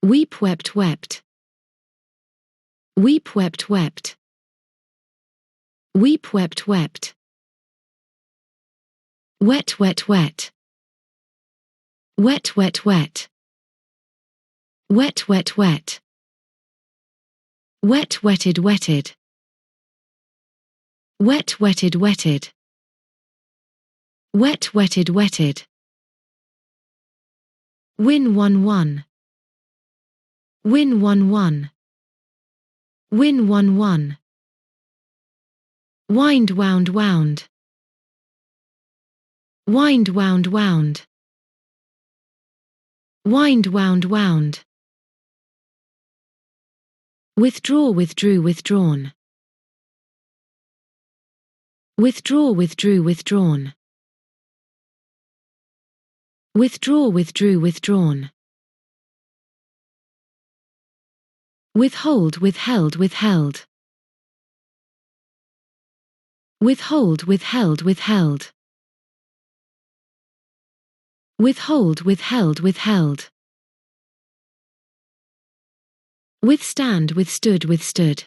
Weep wept wept. Weep wept wept. Weep wept wept. Wet wet wet. Wet wet wet. Wet wet wet. Wet wetted wetted. Wet wetted wetted. Wet wetted wetted. Win won won. Win won won. Win won won. Wind wound wound. Wind wound wound. Wind wound wound. Withdraw withdrew withdrawn. Withdraw withdrew withdrawn. Withdraw withdrew withdrawn. Withhold withheld withheld. Withhold withheld withheld. Withhold withheld withheld. Withstand withstood withstood.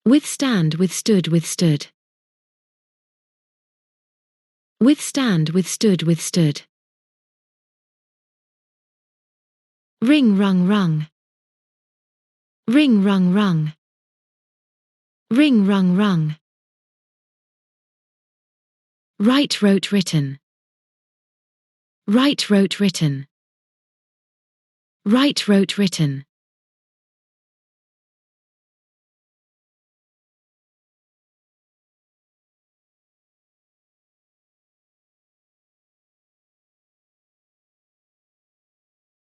Withstand withstood withstood. Withstand withstood withstood. Ring rung rung. Ring rung rung. Ring rung rung. Write wrote written. Write wrote written. Write wrote written.